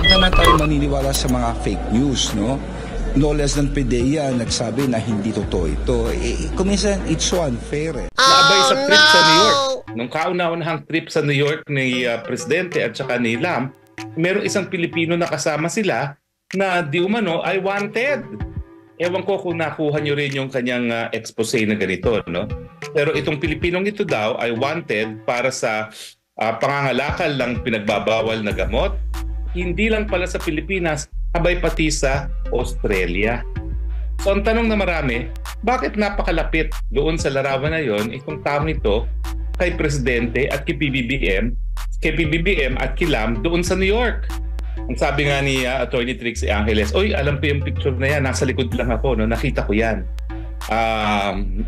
Huwag naman tayo maniniwala sa mga fake news, no? No less than PDEA nagsabi na hindi totoo ito. Kuminsan, it's so unfair. Naabay sa trip sa New York. Nung kauna-unahang trip sa New York ni Presidente at saka ni Lam, merong isang Pilipino na kasama sila na di umano ay wanted. Ewan ko kung nakuha nyo rin yung kanyang expose na ganito, no? Pero itong Pilipinong ito daw ay wanted para sa pangangalakal ng pinagbabawal na gamot. Hindi lang pala sa Pilipinas, abay pati sa Australia. So ang tanong na marami, bakit napakalapit doon sa larawan na yon itong taong ito kay Presidente at kay PBBM at kay Lam doon sa New York? Ang sabi nga ni Attorney Trixie Angeles, oy, alam ko yung picture na yan, nasa likod lang ako, no? Nakita ko yan.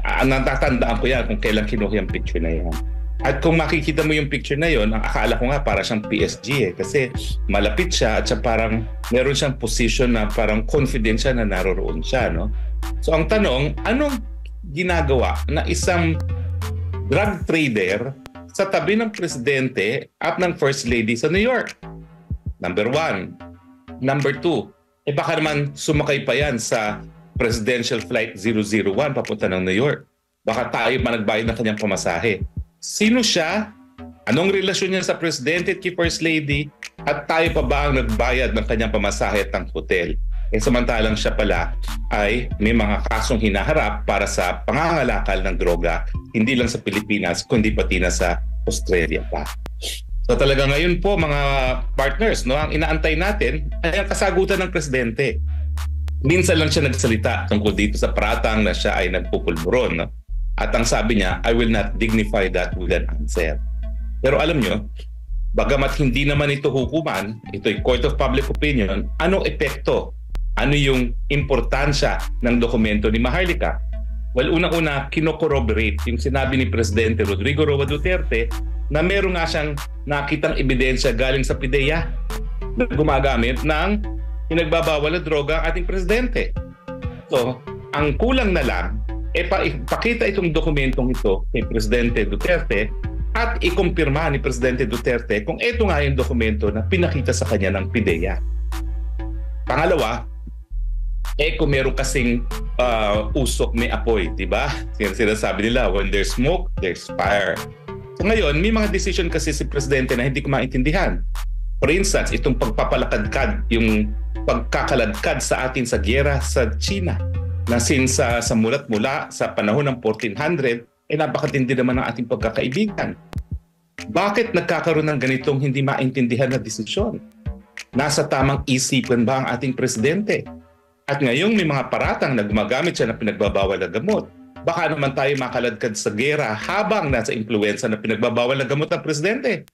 Natatandaan ko yan kung kailan kinuha yung picture na yan. At kung makikita mo yung picture na yon, ang akala ko nga para siyang PSG kasi malapit siya at siya parang meron siyang position na parang confident siya na naroroon siya, no? So ang tanong, anong ginagawa na isang drug trader sa tabi ng Presidente at ng First Lady sa New York? Number 1. Number 2, baka naman sumakay pa yan sa Presidential Flight 001 papunta ng New York. Baka tayo pa nagbayad ng kanyang pamasahe. Sino siya? Anong relasyon niya sa Presidente at kay First Lady? At tayo pa ba ang nagbayad ng kanyang pamasahe at ng hotel? Samantalang siya pala ay may mga kasong hinaharap para sa pangangalakal ng droga, hindi lang sa Pilipinas, kundi pati na sa Australia pa. So talaga ngayon po mga partners, no, ang inaantay natin ay ang kasagutan ng Presidente. Minsan lang siya nagsalita tungkol dito sa paratang na siya ay nagpupulburon, no? At ang sabi niya, I will not dignify that with an answer. Pero alam nyo, bagamat hindi naman ito hukuman, ito'y Court of Public Opinion, anong epekto? Ano yung importansya ng dokumento ni Maharlika? Well, unang-una, kinocorroborate yung sinabi ni Presidente Rodrigo Roa Duterte na meron nga siyang nakitang ebidensya galing sa PDEA na gumagamit ng pinagbabawal na droga ang ating Presidente. So, ang kulang na lang, ipakita itong dokumentong ito kay Presidente Duterte at ikumpirma ni Presidente Duterte kung ito nga yung dokumento na pinakita sa kanya ng PDEA. Pangalawa, kung meron kasing usok may apoy, di ba? Sinasabi nila, when there's smoke, there's fire. So ngayon, may mga decision kasi si Presidente na hindi ko maintindihan. For instance, itong pagpapalakadkad, yung pagkakaladkad sa atin sa giyera sa China, na since sa mulat-mula sa panahon ng 1400, napakatindi naman ang ating pagkakaibigan. Bakit nagkakaroon ng ganitong hindi maintindihan na desisyon? Nasa tamang isipan ba ang ating Presidente? At ngayong may mga paratang na gumagamit siya ng pinagbabawal na gamot, baka naman tayo makaladkad sa gera habang nasa impluwensa na pinagbabawal na gamot ng Presidente.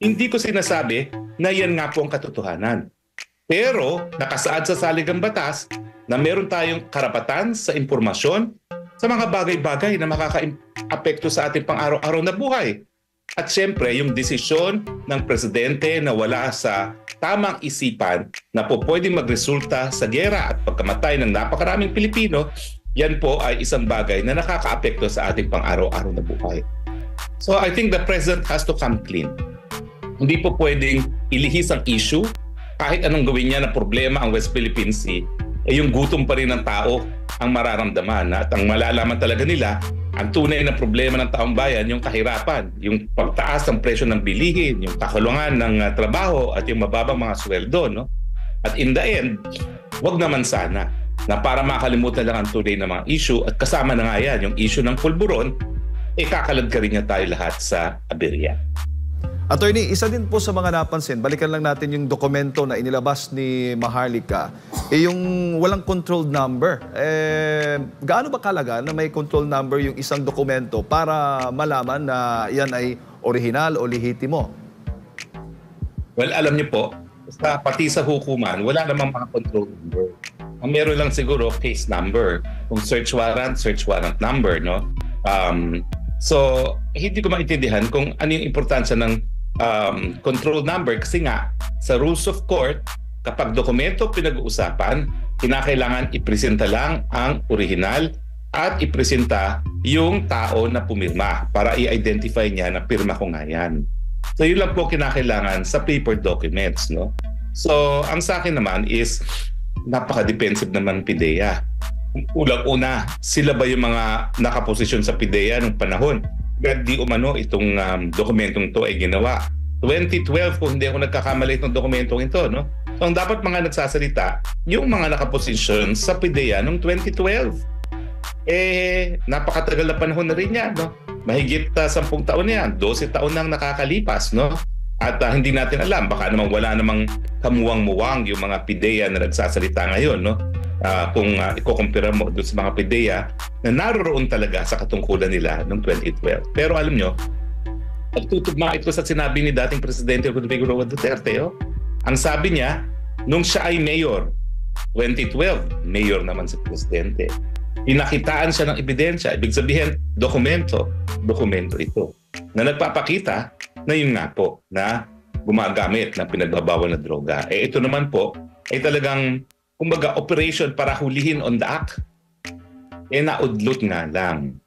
Hindi ko sinasabi na yan nga po ang katotohanan. Pero nakasaad sa saligang batas na meron tayong karapatan sa impormasyon sa mga bagay-bagay na makaka-apekto sa ating pang-araw-araw na buhay. At siyempre, yung desisyon ng Presidente na wala sa tamang isipan na po pwedeng magresulta sa giyera at pagkamatay ng napakaraming Pilipino, yan po ay isang bagay na nakaka-apekto sa ating pang-araw-araw na buhay. So I think the President has to come clean. Hindi po pwedeng ilihis ang issue. Kahit anong gawin niya na problema ang West Philippine Sea, yung gutom pa rin ng tao ang mararamdaman. At ang malalaman talaga nila, ang tunay na problema ng taong bayan, yung kahirapan, yung pagtaas ng presyo ng bilihin, yung kakulungan ng trabaho at yung mababang mga sweldo, no? At in the end, wag naman sana na para makalimutan lang ang tunay na mga issue at kasama na nga yan, yung issue ng pulburon, kakalad ka rin niya tayo lahat sa aberya. Attorney, isa din po sa mga napansin, balikan lang natin yung dokumento na inilabas ni Maharlika, yung walang controlled number. Gaano ba kalaga na may control number yung isang dokumento para malaman na yan ay original o lehitimo? Well, alam niyo po, pati sa hukuman, wala namang mga control number. Ang meron lang siguro case number. Kung search warrant number, no? So, hindi ko maintindihan kung ano yung importansya ng control number kasi nga sa rules of court, kapag dokumento pinag-uusapan, kinakailangan ipresenta lang ang original at ipresenta yung tao na pumirma para i-identify niya na pirma ko nga yan. So yun lang po kinakailangan sa paper documents, no? So, ang sa akin naman is napaka-defensive naman PIDEA. Ulang-una, sila ba yung mga nakaposisyon sa PIDEA nung panahon? Di umano itong dokumentong to ay ginawa. 2012, kung hindi ako nagkakamali itong dokumentong ito, no? So, ang dapat mga nagsasalita, yung mga nakaposisyon sa PIDEA noong 2012. Napakatagal na panahon na rin yan, no? Mahigit 10 taon na yan, 12 taon nang nakakalipas, no? At hindi natin alam, baka naman wala namang kamuwang-muwang yung mga PIDEA na nagsasalita ngayon, no? Kung ikukumpira mo doon sa mga PIDEA na naroroon talaga sa katungkulan nila noong 2012. Pero alam nyo, pagtutugma ito sa sinabi ni dating Presidente Rodrigo Roa Duterte. Ang sabi niya, nung siya ay mayor, 2012, mayor naman si Presidente. Pinakitaan siya ng ebidensya. Ibig sabihin, dokumento ito na nagpapakita na yun nga po na gumagamit ng pinagbabawal na droga. Ito naman po ay talagang kumbaga operation para hulihin on the act. Naudlot nga lang.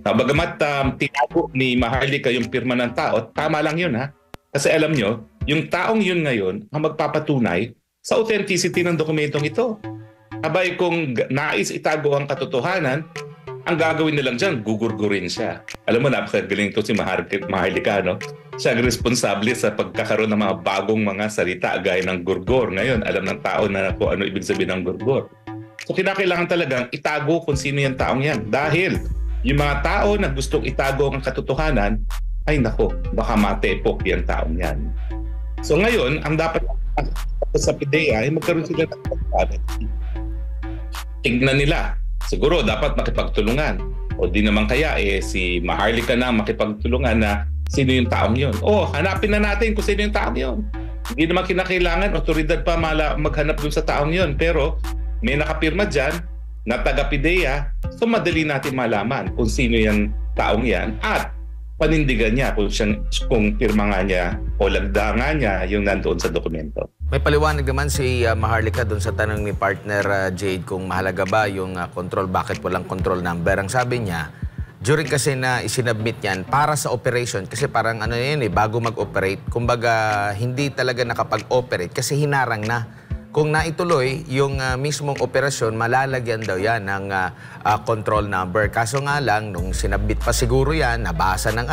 Bagamat tinago ni Maharlika yung pirma ng tao, tama lang yun ha. Kasi alam nyo, yung taong yun ngayon ang magpapatunay sa authenticity ng dokumentong ito. Abay kung nais itago ang katotohanan, ang gagawin nilang dyan, gugurgurin siya. Alam mo, napakagaling ito si Maharlika, no? Siya ang responsable sa pagkakaroon ng mga bagong mga salita gaya ng gurgor. Ngayon, alam ng tao na kung ano ibig sabihin ng gurgor. So, kinakailangan talagang itago kung sino yung taong yan. Dahil yung mga tao na gustong itago ang katotohanan, ay nako, baka matepok yung taong yan. So, ngayon, ang dapat sa PIDEA ay magkaroon sila ng pagkakas. Tignan nila. Siguro dapat makipagtulungan. O di naman kaya si Maharlika na makipagtulungan na sino yung taong yun. Hanapin na natin kung sino yung taong yun. Hindi naman kinakailangan otoridad pa maghanap dun sa taong yun. Pero may nakapirma dyan na taga-PIDEA, so madali natin malaman kung sino yung taong yan at panindigan niya kung pirma nga niya o lagda nga niya yung nandoon sa dokumento. May paliwanag naman si Maharlika doon sa tanong ni partner Jade kung mahalaga ba yung control, bakit walang control number. Ang sabi niya, during kasi na isinubmit yan para sa operation, kasi parang ano yun bago mag-operate, kumbaga hindi talaga nakapag-operate kasi hinarang na. Kung naituloy yung mismong operasyon, malalagyan daw yan ng control number. Kaso nga lang, nung sinabit pa siguro yan, nabasa ng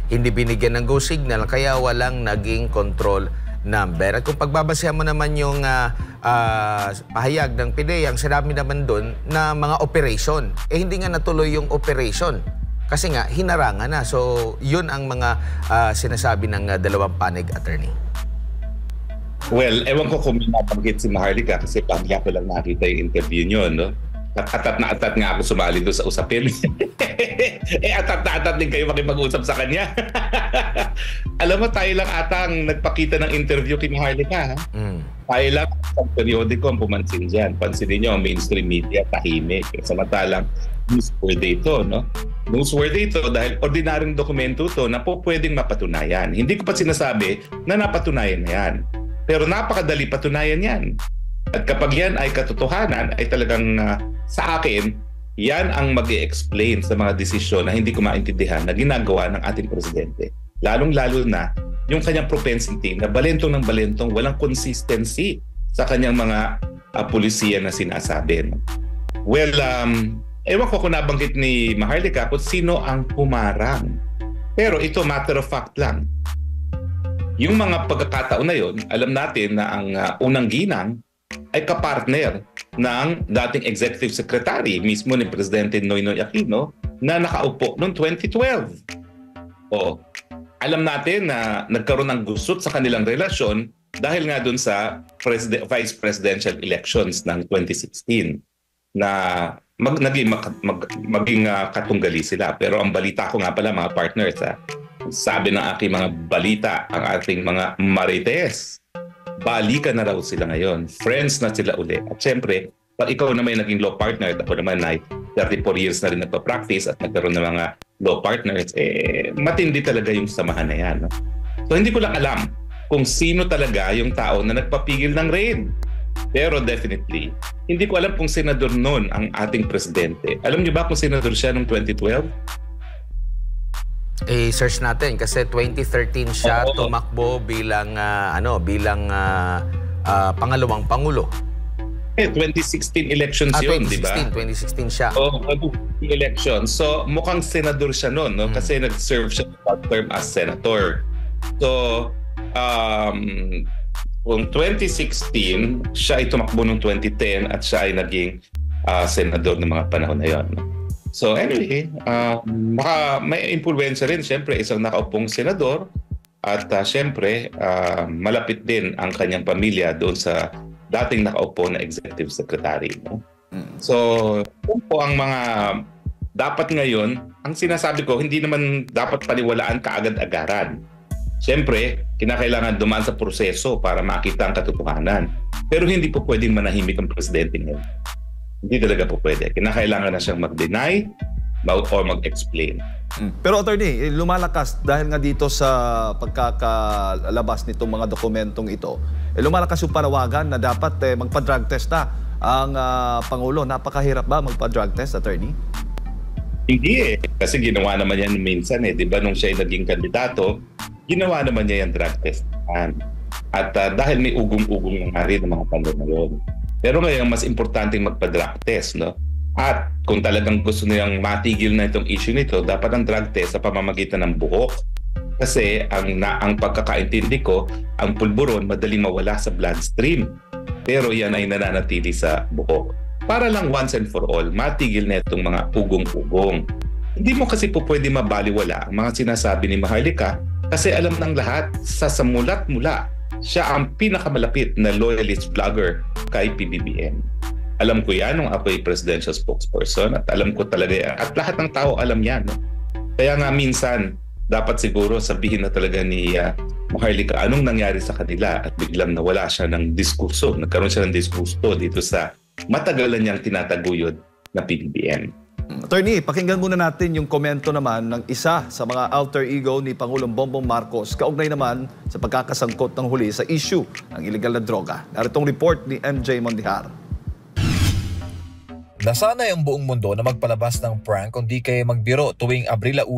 hindi binigyan ng go signal, kaya walang naging control number. At kung pagbabasehan mo naman yung pahayag ng PIDEA, ang sinabi naman doon na mga operation. Hindi nga natuloy yung operation. Kasi nga, hinarangan na. So, yun ang mga sinasabi ng dalawang panig attorney. Well, ewan ko kung nabanggit si Maharlika kasi pagya ko lang nakita yung interview nyo, no? Atat na atat nga ako sumali doon sa usapin. Atat na atat din kayo makipag-usap sa kanya. Alam mo, tayo lang atang nagpakita ng interview kay Maharlika, ha? Tayo lang sa periodiko ang pumansin dyan. Pansinin nyo, ang mainstream media, tahimik. Samantalang, newsworthy ito, no? Newsworthy ito dahil ordinaryong dokumento ito na po pwedeng mapatunayan. Hindi ko pa sinasabi na napatunayan na yan. Pero napakadali patunayan yan. At kapag yan ay katotohanan, ay talagang sa akin, yan ang mag-i-explain sa mga desisyon na hindi ko maintindihan na ginagawa ng ating presidente. Lalong-lalo na yung kanyang propensity na balentong ng balentong, walang consistency sa kanyang mga pulisiya na sinasabi. Well, ewan ko kung nabanggit ni Maharlika kung sino ang humarang. Pero ito matter of fact lang. Yung mga pagkakataon na yon, alam natin na ang unang ginang ay kapartner ng dating executive secretary mismo ni Presidente Noynoy Aquino na nakaupo noong 2012. Alam natin na nagkaroon ng gusot sa kanilang relasyon dahil nga dun sa vice presidential elections ng 2016 na maging katunggali sila. Pero ang balita ko nga pala mga partners, sabi ng aking mga balita, ang ating mga marites, balikan na raw sila ngayon. Friends na sila uli. At syempre, pag ikaw na may naging law partner at ako naman ay 34 years na rin nagpa-practice at nagkaroon ng mga law partners, matindi talaga yung samahan na yan. No? So hindi ko lang alam kung sino talaga yung tao na nagpapigil ng raid. Pero definitely, hindi ko alam kung senador noon ang ating presidente. Alam niyo ba kung senador siya noong 2012? Search natin kasi 2013 siya tumakbo bilang pangalawang Pangulo. 2016 elections yun, di ba? 2016 siya. Oo, 2016 elections. So, mukhang senador siya noon, no? Kasi nag-serve siya short term as senator. So, kung 2016, siya ay tumakbo noong 2010 at siya ay naging senador ng mga panahon na yun. So anyway, may impluwensya rin siyempre isang nakaupong senador at siyempre malapit din ang kanyang pamilya doon sa dating nakaupo na executive secretary. No? So kung po ang mga dapat ngayon, ang sinasabi ko, hindi naman dapat paniwalaan kaagad-agaran. Siyempre, kinakailangan dumaan sa proseso para makita ang katotohanan. Pero hindi po pwedeng manahimik ang presidente ngayon. Hindi talaga po pwede. Kinakailangan na siyang mag-deny or mag-explain. Pero attorney, lumalakas dahil nga dito sa pagkakalabas nitong mga dokumentong ito, lumalakas yung panawagan na dapat magpa-drug test na ang Pangulo. Napakahirap ba magpa-drug test, attorney? Hindi kasi ginawa naman yan minsan Di ba nung siya ay naging kandidato, ginawa naman niya yung drug test. At dahil may ugong-ugong nangyari ng mga panahon na yun. Pero ngayon, mas importante magpa-drug test, no? At kung talagang gusto nilang matigil na itong issue nito, dapat ang drug test sa pamamagitan ng buhok. Kasi ang pagkakaintindi ko, ang pulburon madaling mawala sa bloodstream. Pero yan ay nananatili sa buhok. Para lang once and for all, matigil na itong mga ugong-ugong. Hindi mo kasi po pwede mabaliwala ang mga sinasabi ni Maharlika kasi alam ng lahat sa mulat-mula siya ang pinakamalapit na loyalist vlogger kay PBBM. Alam ko yan nung ako ay presidential spokesperson at alam ko talaga yan. At lahat ng tao alam yan. No? Kaya nga minsan, dapat siguro sabihin na talaga ni Maharlika anong nangyari sa kanila at biglang nawala siya ng diskurso. Nagkaroon siya ng diskurso dito sa matagalan niyang tinataguyod na PBBM. Attorney, pakinggan muna natin yung komento naman ng isa sa mga alter ego ni Pangulong Bongbong Marcos kaugnay naman sa pagkakasangkot ng huli sa issue ng illegal na droga. Naritong report ni MJ Mondihar. Nasanay ang buong mundo na magpalabas ng prank kung di kayo magbiro tuwing Abril 1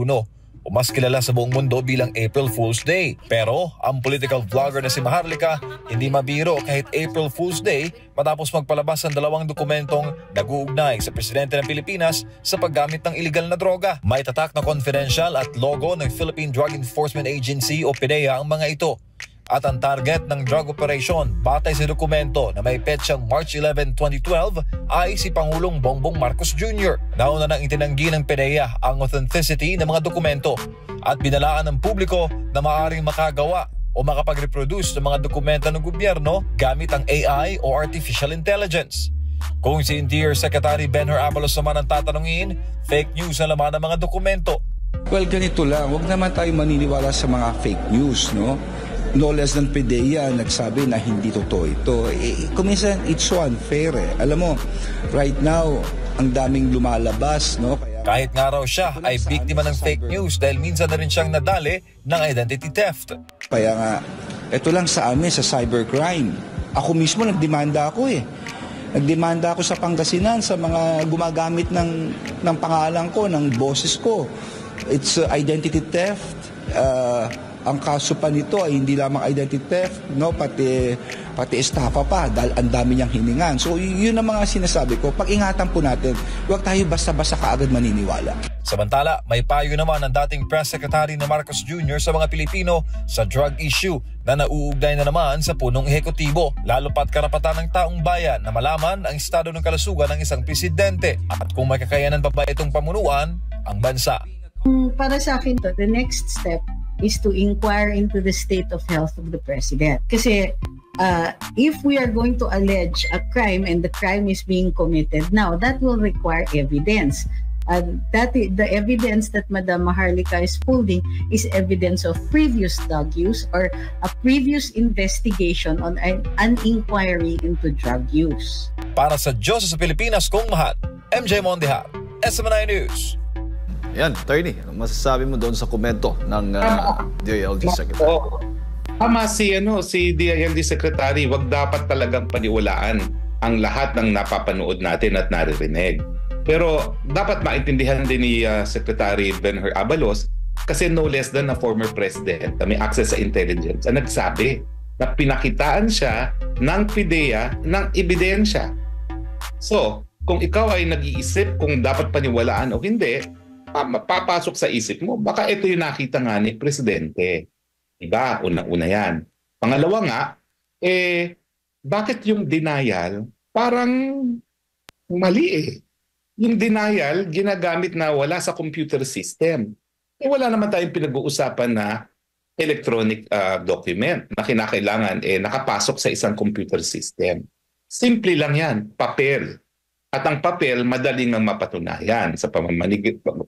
o mas kilala sa buong mundo bilang April Fool's Day. Pero ang political vlogger na si Maharlika hindi mabiro kahit April Fool's Day matapos magpalabas ng 2 dokumentong nag-uugnay sa presidente ng Pilipinas sa paggamit ng iligal na droga. May tatak na confidential at logo ng Philippine Drug Enforcement Agency o PDEA ang mga ito. At ang target ng drug operation batay sa dokumento na may petsang March 11, 2012 ay si Pangulong Bongbong Marcos Jr. Nauna nang itinanggi ng PDEA ang authenticity ng mga dokumento at binalaan ng publiko na maaaring makagawa o makapag-reproduce ng mga dokumento ng gobyerno gamit ang AI o Artificial Intelligence. Kung si Interior Secretary Benher Abalos naman ang tatanungin, fake news na laman ng mga dokumento. Well, ganito lang. Huwag naman tayo maniniwala sa mga fake news, no? No less than PDEA nagsabi na hindi totoo ito. Kuminsan, it's so unfair. Alam mo, right now, ang daming lumalabas, no? Kahit nga raw siya ay biktima ng fake news dahil minsan na rin siyang nadali ng identity theft. Kaya nga, ito lang sa amin, sa cybercrime. Ako mismo, nagdemanda ako Nagdemanda ako sa Pangasinan sa mga gumagamit ng pangalan ko, ng boses ko. It's identity theft. Ang kaso pa nito ay hindi lamang identity theft, no, pati estafa pa dahil ang dami niyang hiningan. So yun ang mga sinasabi ko. Pag-ingatan po natin, huwag tayo basta-basta kaagad maniniwala. Samantala, may payo naman ang dating Press Secretary na Marcos Jr. sa mga Pilipino sa drug issue na nauugnay na naman sa punong ehekutibo. Lalo pat karapatan ng taong bayan na malaman ang estado ng kalusugan ng isang presidente at kung may kakayanan pa ba itong pamunuan ang bansa. Para sa akin to, the next step is to inquire into the state of health of the president. Kasi if we are going to allege a crime and the crime is being committed now, that will require evidence. The evidence that Madam Maharlika is holding is evidence of previous drug use or a previous investigation on an inquiry into drug use. Para sa Diyos sa Pilipinas kong mahal, MJ Mondihar, SMNI News. Yan, attorney, ano masasabi mo doon sa komento ng DILG Secretary? Tama si DILG Secretary, wag dapat talagang paniwalaan ang lahat ng napapanood natin at naririnig. Pero dapat maintindihan din ni Secretary Benher Abalos kasi no less than a former president na may access sa intelligence ang nagsabi na pinakitaan siya ng PIDEA ng ebidensya. So, kung ikaw ay nag-iisip kung dapat paniwalaan o hindi, papasok sa isip mo, baka ito yung nakita nga ni Presidente. Diba? Unang-una yan. Pangalawa nga, bakit yung denial parang mali eh? Yung denial, ginagamit na wala sa computer system. Wala naman tayong pinag-uusapan na electronic document na kinakailangan nakapasok sa isang computer system. Simple lang yan, papel. At ang papel, madaling nang mapatunayan sa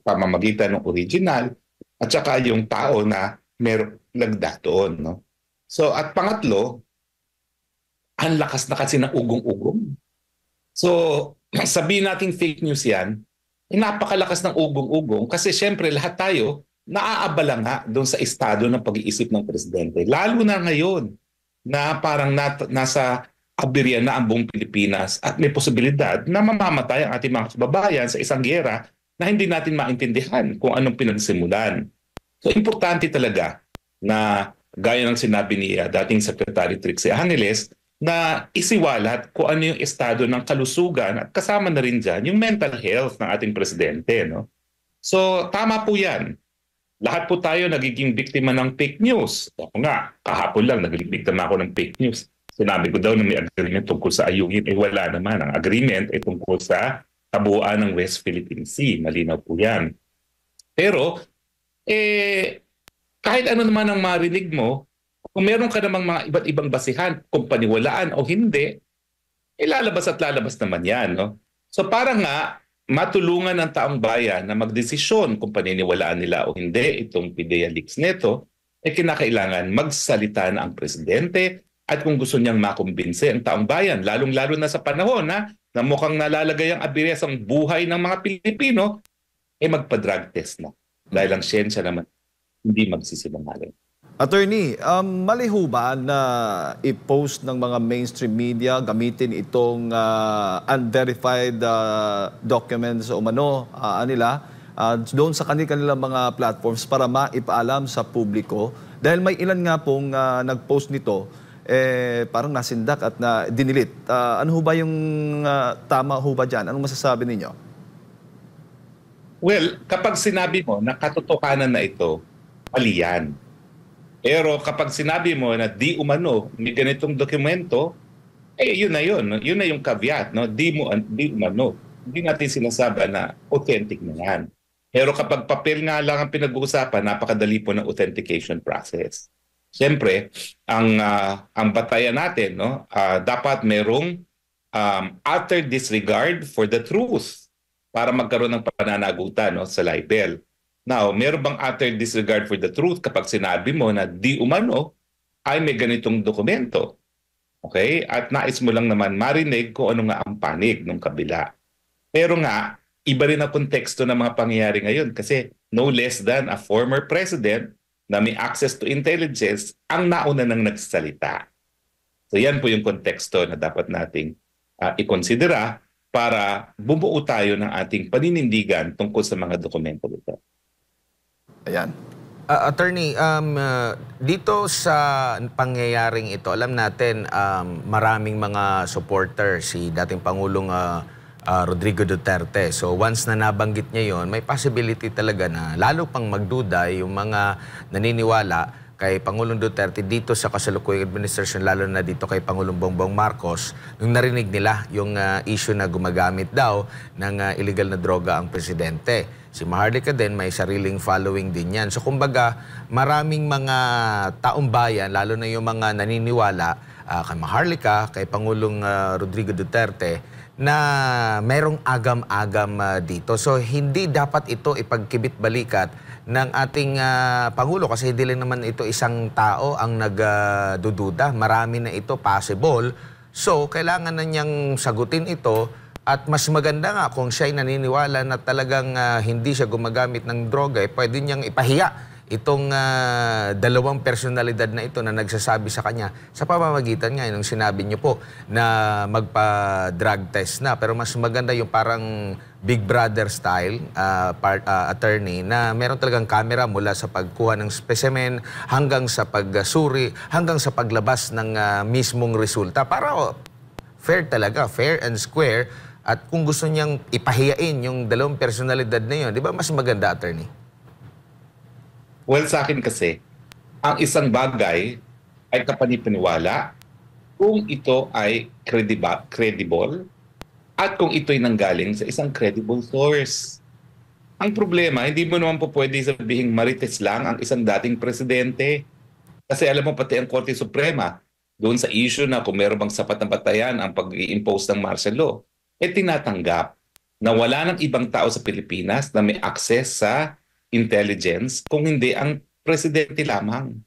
pamamagitan ng original at saka yung tao na meron nagdatoon. No? So, at pangatlo, ang lakas na kasi ng ugong-ugong. So, sabihin natin fake news yan, napakalakas ng ugong-ugong kasi syempre lahat tayo naaabala nga doon sa estado ng pag-iisip ng Presidente. Lalo na ngayon na parang nasa aberya na ang buong Pilipinas at may posibilidad na mamamatay ang ating mga kababayan sa isang giyera na hindi natin maintindihan kung anong pinagsimulan. So importante talaga na gaya ng sinabi ni dating Secretary Trixie Angeles na isiwalat kung ano yung estado ng kalusugan at kasama na rin dyan yung mental health ng ating Presidente. No? So tama po yan. Lahat po tayo nagiging biktima ng fake news. Ako nga, kahapon lang nagiging biktima ako ng fake news. Sinabi ko daw na may agreement tungkol sa ayungin. Wala naman. Ang agreement ay tungkol sa kabuuan ng West Philippine Sea. Malinaw po yan. Pero, kahit ano naman ang marinig mo, kung meron ka namang mga iba't ibang basihan, kung paniwalaan o hindi, lalabas at lalabas naman yan. No? So para nga, matulungan ng taong bayan na magdesisyon kung paniniwalaan nila o hindi itong PIDEA leaks nito, kinakailangan magsalita na ang Presidente at kung gusto niyang makumbinse ang taong bayan, lalong-lalo na sa panahon na mukhang nalalagay ang aberya sa buhay ng mga Pilipino, magpa-drug test na. Dahil ang siyensya naman, hindi magsisinungaling. Attorney, mali ho ba na i-post ng mga mainstream media, gamitin itong unverified documents o umano nila doon sa kanilang mga platforms para maipaalam sa publiko? Dahil may ilan nga pong nag-post nito, parang nasindak at na dinilit. Ano ho ba yung tama ho ba dyan? Anong masasabi ninyo? Well, kapag sinabi mo na katotohanan na ito, mali yan. Pero kapag sinabi mo na di umano, may ganitong dokumento, yun na yun. Yun na yung caveat. No? Di umano. Hindi natin sinasabi na authentic na yan. Pero kapag papel nga lang ang pinag-uusapan, napakadali po ng authentication process. Siyempre, ang batayan natin, no, dapat merong utter disregard for the truth para magkaroon ng pananagutan, no, sa libel. Now, meron bang utter disregard for the truth kapag sinabi mo na di umano ay may ganitong dokumento? Okay? At nais mo lang naman marinig kung ano nga ang panig ng kabila. Pero nga, iba rin ang konteksto ng mga pangyayari ngayon kasi no less than a former president na may access to intelligence ang nauna nang nagsalita. So yan po yung konteksto na dapat nating ikonsidera para bumuo tayo ng ating paninindigan tungkol sa mga dokumento nito. Ayan. Attorney, dito sa pangyayaring ito, alam natin maraming mga supporter si dating Pangulong Rodrigo Duterte. So once na nabanggit niya yon, may possibility talaga na lalo pang magduda yung mga naniniwala kay Pangulong Duterte dito sa kasalukuyang administrasyon, lalo na dito kay Pangulong Bongbong Marcos, nung narinig nila yung issue na gumagamit daw ng illegal na droga ang presidente. Si Maharlika din, may sariling following din yan. So kumbaga, maraming mga taong bayan, lalo na yung mga naniniwala kay Maharlika, kay Pangulong Rodrigo Duterte, na merong agam-agam dito. So hindi dapat ito ipagkibit-balikat ng ating Pangulo kasi hindi lang naman ito isang tao ang nagdududa. Marami na ito possible. So kailangan na niyang sagutin ito at mas maganda nga kung siya'y naniniwala na talagang hindi siya gumagamit ng droga, pwede niyang ipahiya itong dalawang personalidad na ito na nagsasabi sa kanya sa pamamagitan nga nung sinabi niyo po na magpa-drug test na. Pero mas maganda yung parang Big Brother style attorney na meron talagang camera mula sa pagkuha ng specimen hanggang sa pagsuri, hanggang sa paglabas ng mismong resulta para fair talaga, fair and square. At kung gusto niyang ipahiyain yung dalawang personalidad na yun, di ba mas maganda, attorney? Well, sa akin kasi, ang isang bagay ay kapanipaniwala kung ito ay credible at kung ito'y nanggaling sa isang credible source. Ang problema, hindi mo naman po pwede sabihin marites lang ang isang dating presidente. Kasi alam mo, pati ang Korte Suprema, doon sa issue na kung meron bang sapat na batayan ang pag-i-impose ng martial law, tinatanggap na wala ng ibang tao sa Pilipinas na may access sa intelligence kung hindi ang presidente lamang.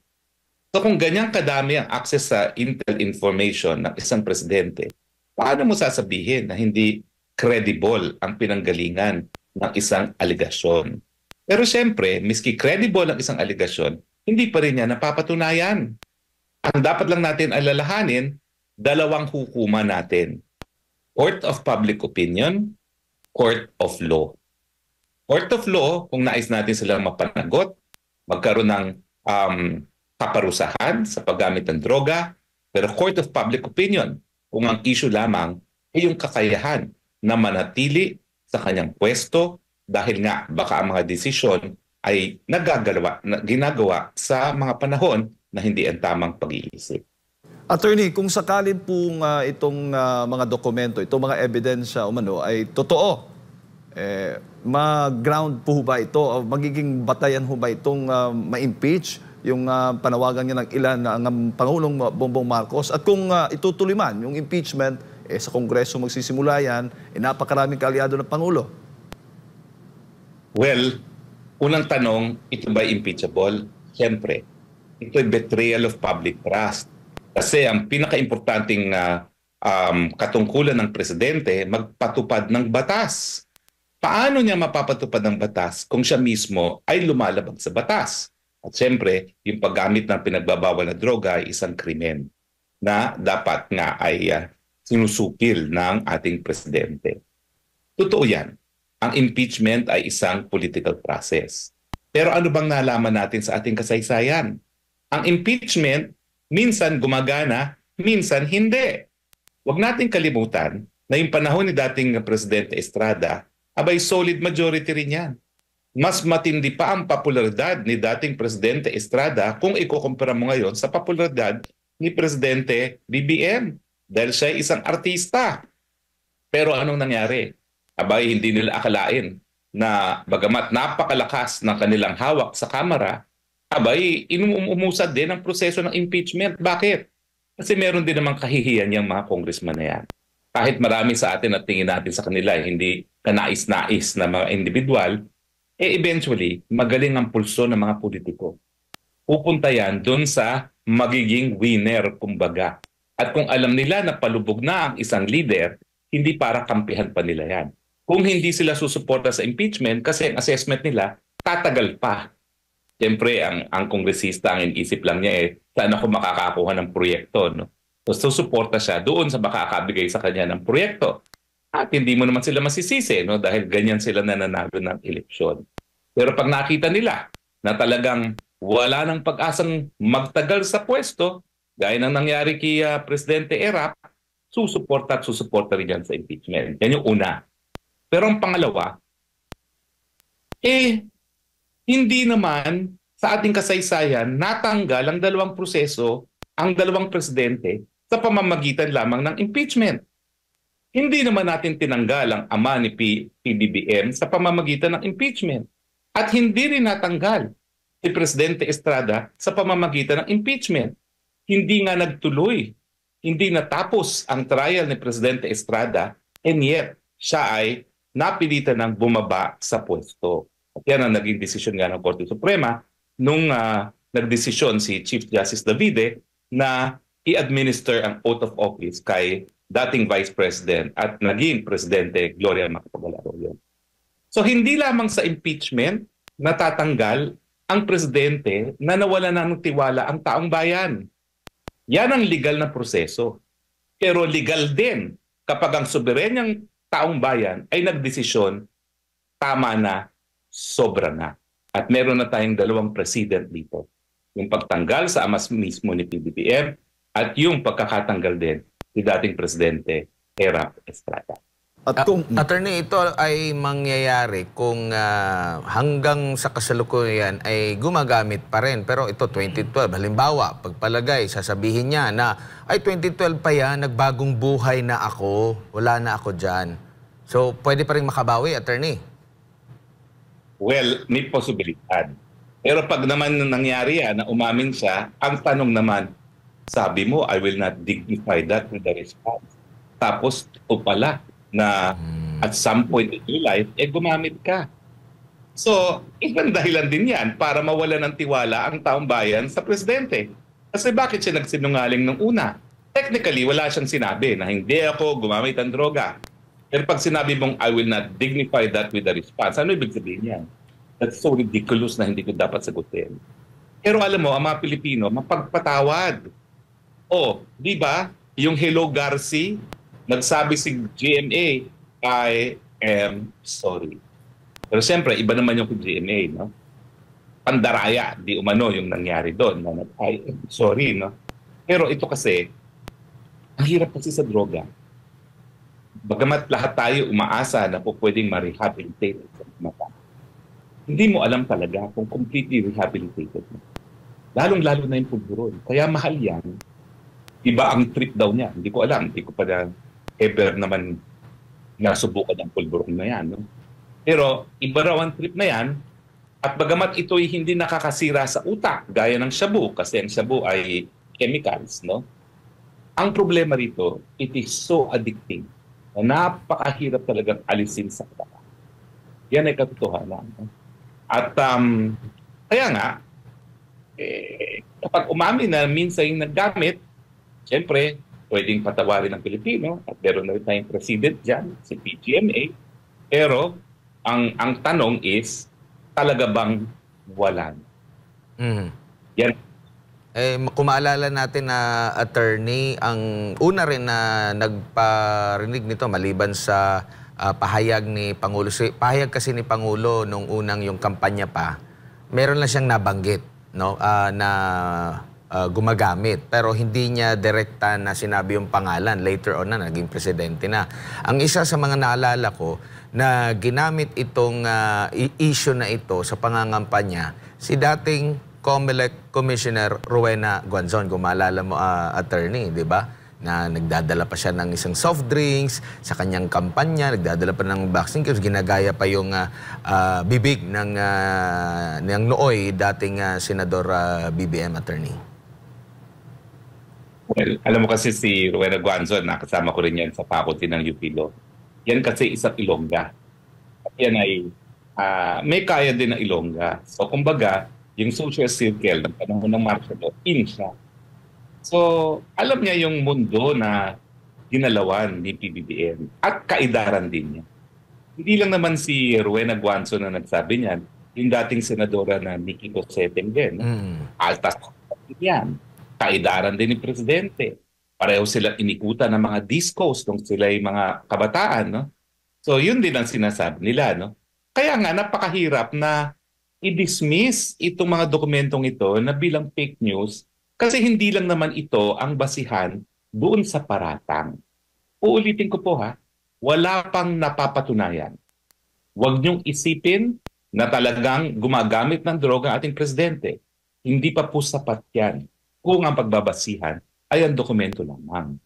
So kung ganyan kadami ang access sa intel information ng isang presidente, paano mo sasabihin na hindi credible ang pinanggalingan ng isang aligasyon? Pero siyempre, miski credible ang isang aligasyon, hindi pa rin niya napapatunayan. Ang dapat lang natin alalahanin, dalawang hukuman natin. Court of Public Opinion, Court of Law. Court of Law, kung nais natin silang mapanagot, magkaroon ng kaparusahan sa paggamit ng droga, pero Court of Public Opinion, kung ang issue lamang ay yung kakayahan na manatili sa kanyang pwesto dahil nga baka ang mga desisyon ay ginagawa sa mga panahon na hindi ang tamang pag-iisip. Attorney, kung sakalin pong itong mga dokumento, itong mga ebidensya ay totoo, mag-ground po ba ito o magiging batayan ho ba itong ma-impeach yung panawagan niya ng ilan ng Pangulong Bongbong Marcos? At kung itutuloy man yung impeachment, sa Kongreso magsisimula yan, napakaraming kaalyado ng Pangulo. Well, unang tanong, ito ba impeachable? Siyempre, ito ay betrayal of public trust. Kasi ang pinaka-importanting katungkulan ng presidente, magpatupad ng batas. Paano niya mapapatupad ng batas kung siya mismo ay lumalabag sa batas? At siyempre, yung paggamit ng pinagbabawal na droga ay isang krimen na dapat nga ay sinusupil ng ating presidente. Totoo yan. Ang impeachment ay isang political process. Pero ano bang nalaman natin sa ating kasaysayan? Ang impeachment, minsan gumagana, minsan hindi. Huwag natin kalimutan na yung panahon ni dating Presidente Estrada, abay solid majority rin yan. Mas matindi pa ang popularidad ni dating Presidente Estrada kung ikukumpara mo ngayon sa popularidad ni Presidente BBM dahil siya ay isang artista. Pero anong nangyari? Abay hindi nila akalain na bagamat napakalakas ng kanilang hawak sa Kamara, abay inumusad din ang proseso ng impeachment. Bakit? Kasi meron din namang kahihiyan yung mga congressman na yan. Kahit marami sa atin at tingin natin sa kanila hindi kanais-nais na mga individual, eventually magaling ang pulso ng mga politiko. Pupunta yan doon sa magiging winner, kumbaga. At kung alam nila na palubog na ang isang leader, hindi para kampihan pa nila yan. Kung hindi sila susuporta sa impeachment, kasi ang assessment nila, tatagal pa. Siyempre, ang kongresista, ang inisip lang niya saan ako makakakuha ng proyekto. No? So, susuporta siya doon sa makakabigay sa kanya ng proyekto. At hindi mo naman sila masisisi, no? Dahil ganyan sila nananalo ng eleksyon. Pero pag nakita nila na talagang wala ng pag-asang magtagal sa pwesto, gaya ng nangyari kay Presidente Erap, susuporta rin yan sa impeachment. Yan yung una. Pero ang pangalawa, hindi naman sa ating kasaysayan natanggal ang dalawang proseso, ang dalawang presidente sa pamamagitan lamang ng impeachment. Hindi naman natin tinanggal ang ama ni PBBM sa pamamagitan ng impeachment. At hindi rin natanggal si Presidente Estrada sa pamamagitan ng impeachment. Hindi nga nagtuloy, hindi natapos ang trial ni Presidente Estrada, and yet siya ay napilitan ng bumaba sa pwesto. At yan ang naging desisyon nga ng Korte Suprema nung nagdesisyon si Chief Justice Davide na i-administer ang oath of office kay dating Vice President at naging Presidente Gloria Macapagal-Arroyo. So hindi lamang sa impeachment natatanggal ang presidente na nawala na ng tiwala ang taong bayan. Yan ang legal na proseso. Pero legal din kapag ang soberenyang taong bayan ay nagdesisyon, tama na, sobra na. At meron na tayong dalawang president dito. Yung pagtanggal sa amas mismo ni PBBM at yung pagkakatanggal din ni dating presidente Erap Estrada. At kung Attorney, ito ay mangyayari kung hanggang sa kasalukuyan ay gumagamit pa rin. Pero ito, 2012, halimbawa, pagpalagay, sasabihin niya na, ay 2012 pa yan, nagbagong buhay na ako, wala na ako dyan. So, pwede pa rin makabawi, Attorney? Well, may posibilidad. Pero pag naman nangyari yan, na umamin siya, ang tanong naman, sabi mo, I will not dignify that with the response. Tapos, o pala, na at some point in your life, gumamit ka. So, ibang dahilan din yan para mawala ng tiwala ang taong bayan sa presidente. Kasi bakit siya nagsinungaling nung una? Technically, wala siyang sinabi na hindi ako gumamit ng droga. Pero pag sinabi mong, I will not dignify that with a response, ano ibig sabihin yan? That's so ridiculous na hindi ko dapat sagutin. Pero alam mo, ang mga Pilipino, mapagpatawad. O, di ba? Yung Hello Garci, nagsabi si GMA, I am sorry. Pero siyempre, iba naman yung GMA, no? Pandaraya, di umano yung nangyari doon. I am sorry, no? Pero ito kasi, ang hirap kasi sa droga. Bagamat lahat tayo umaasa na po pwedeng ma-rehabilitate sa mata. Hindi mo alam talaga kung completely rehabilitated mo. Lalong-lalo na yung pulburon. Kaya mahal yan. Iba ang trip daw niya. Hindi ko alam. Hindi ko pa na ever naman nasubukan ang pulburon na yan. No? Pero iba raw ang trip na yan. At bagamat ito'y hindi nakakasira sa utak, gaya ng shabu, kasi ang shabu ay chemicals, no? Ang problema rito, it is so addictive na napakahirap talagang alisin sa utak. Yan ay katotohanan. No? At kaya nga, kapag umamin na minsan yung naggamit, siyempre, pwedeng patawarin ng Pilipino at meron na rin tayong president dyan, si PGMA. Pero, ang tanong is, talaga bang wala? Yan. Kung maalala natin na attorney, ang una rin na nagparinig nito maliban sa pahayag ni Pangulo. Pahayag kasi ni Pangulo nung unang yung kampanya pa, meron lang siyang nabanggit, no, na gumagamit. Pero hindi niya direkta na sinabi yung pangalan. Later on na, naging presidente na. Ang isa sa mga naalala ko na ginamit itong issue na ito sa pangangampanya, si dating COMELEC Commissioner Rowena Guanzon. Kung maalala mo, attorney, di ba? Na nagdadala pa siya ng isang soft drinks sa kanyang kampanya, nagdadala pa ng vaccine kasi ginagaya pa yung bibig ng nooy dating Senador BBM, attorney. Well, alam mo kasi si Rowena Guanzon, nakasama ko rin yan sa faculty ng UP Law. Yan kasi isang Ilongga. At yan ay may kaya din ng Ilongga. So kumbaga, yung social circle ng panahon ng martial law, in siya. So alam niya yung mundo na ginalawan ni PBBM at kaidaran din niya. Hindi lang naman si Rowena Guanzon na nagsabi niyan, yung dating senadora na Nikki Cosseteng din. Altas yan. Kaidaran din ni Presidente. Pareho sila inikutan ng mga discos nung sila ay mga kabataan. No? So yun din ang sinasabi nila. No? Kaya nga napakahirap na i-dismiss itong mga dokumentong ito na bilang fake news kasi hindi lang naman ito ang basihan doon sa paratang. Uulitin ko po wala pang napapatunayan. Huwag niyong isipin na talagang gumagamit ng droga ang ating Presidente. Hindi pa po sapat yan kung ang pagbabasihan ay ang dokumento lamang.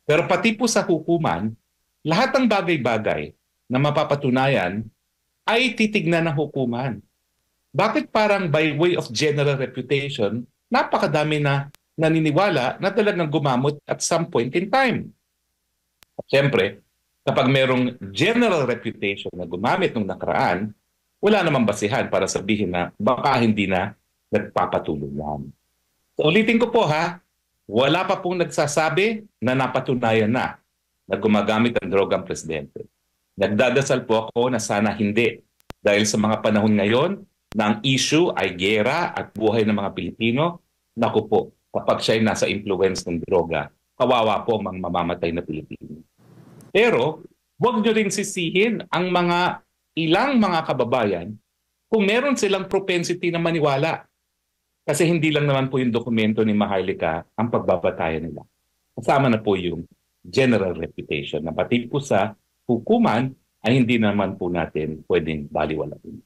Pero pati po sa hukuman, lahat ng bagay-bagay na mapapatunayan ay titignan ng hukuman. Bakit parang by way of general reputation, napakadami na naniniwala na talagang gumamot at some point in time? At siyempre, kapag merong general reputation na gumamit nung nakaraan, wala namang basihan para sabihin na baka hindi na nagpapatuloy yan. So, ulitin ko po wala pa pong nagsasabi na napatunayan na gumagamit ang droga ang Presidente. Nagdadasal po ako na sana hindi. Dahil sa mga panahon ngayon, na ang issue ay gera at buhay ng mga Pilipino, naku po, kapag siya ay nasa influence ng droga, kawawa po ang mamamatay na Pilipino. Pero, huwag nyo rin sisihin ang ilang mga kababayan kung meron silang propensity na maniwala. Kasi hindi lang naman po yung dokumento ni Maharlika ang pagbabatayan nila. Kasama na po yung general reputation na pati po sa hukuman ay hindi naman po natin pwedeng baliwalain.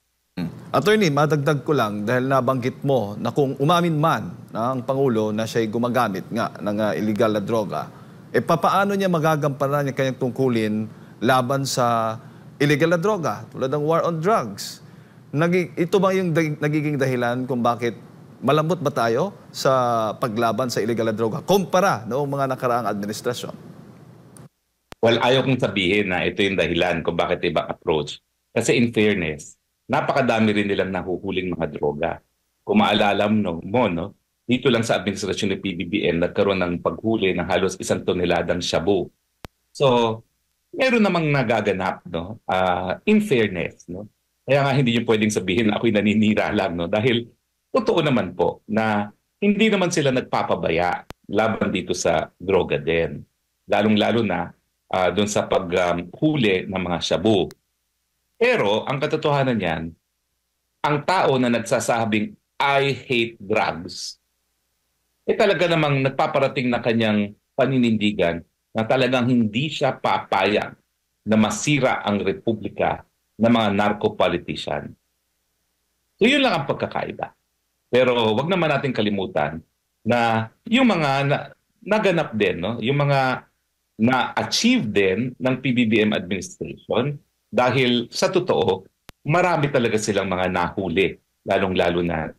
Attorney, madagdag ko lang dahil nabanggit mo na kung umamin man ang Pangulo na siya'y gumagamit nga ng illegal na droga, papaano niya magagampanan yung kanyang tungkulin laban sa illegal na droga, tulad ng war on drugs? Ito ba yung nagiging dahilan kung bakit malambot ba tayo sa paglaban sa illegal na droga kumpara noong mga nakaraang administrasyon? Well, ayaw kong sabihin na ito yung dahilan kung bakit ibang approach. Kasi in fairness, napakadami rin nilang nahuhuling mga droga. Kung maalala mo, dito lang sa administrasyon ng PBBM, nagkaroon ng paghuli ng halos 1 toneladang shabu. So, meron namang nagaganap, in fairness. Kaya nga hindi nyo pwedeng sabihin na ako'y naninira lang. Dahil totoo naman po na hindi naman sila nagpapabaya laban dito sa droga din. Lalong-lalo na doon sa paghuli ng mga shabu. Pero ang katotohanan niyan, ang tao na nagsasabing I hate drugs, talaga namang nagpaparating na kanyang paninindigan na talagang hindi siya papayag na masira ang republika ng mga narco-politician. So yun lang ang pagkakaiba. Pero wag naman natin kalimutan na yung mga naganap din, yung mga na-achieve din ng PBBM administration dahil sa totoo, marami talaga silang mga nahuli, lalong-lalo na